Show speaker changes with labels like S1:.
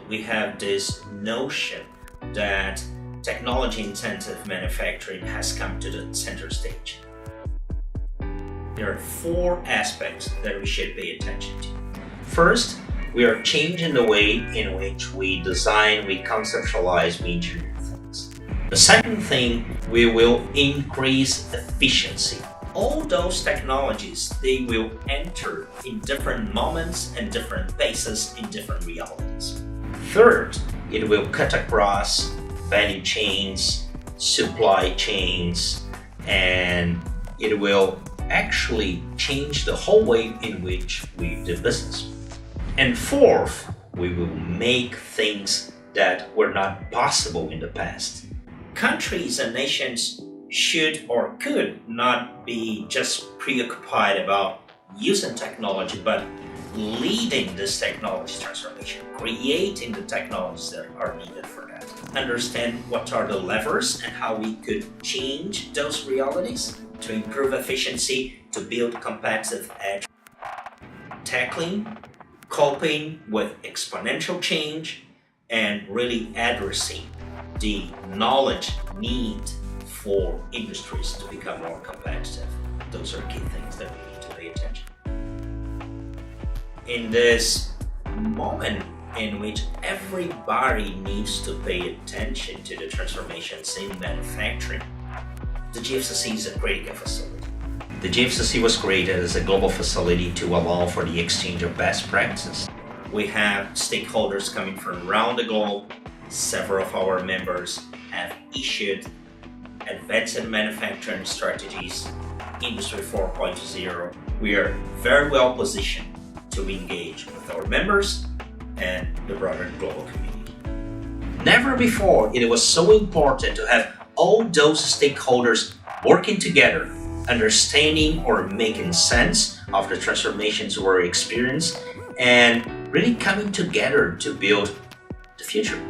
S1: we have this notion that technology-intensive manufacturing has come to the center stage. There are four aspects that we should pay attention to. First, we are changing the way in which we design, we conceptualize, we engineer things. The second thing, we will increase efficiency. All those technologies, they will enter in different moments and different paces in different realities. Third, it will cut across value chains, supply chains, and it will actually change the whole way in which we do business. And fourth, we will make things that were not possible in the past. Countries and nations should or could not be just preoccupied about using technology, but leading this technology transformation, creating the technologies that are needed for that. Understand what are the levers and how we could change those realities to improve efficiency, to build competitive edge, tackling, coping with exponential change, and really addressing the knowledge need for industries to become more competitive. Those are key things that we need to pay attention. In this moment in which everybody needs to pay attention to the transformations in manufacturing, the GFCC is a critical facility. The GFCC was created as a global facility to allow for the exchange of best practices. We have stakeholders coming from around the globe. Several of our members have issued advanced manufacturing strategies, Industry 4.0. We are very well positioned to engage with our members and the broader global community. Never before it was so important to have all those stakeholders working together, understanding or making sense of the transformations we're experiencing, and really coming together to build the future.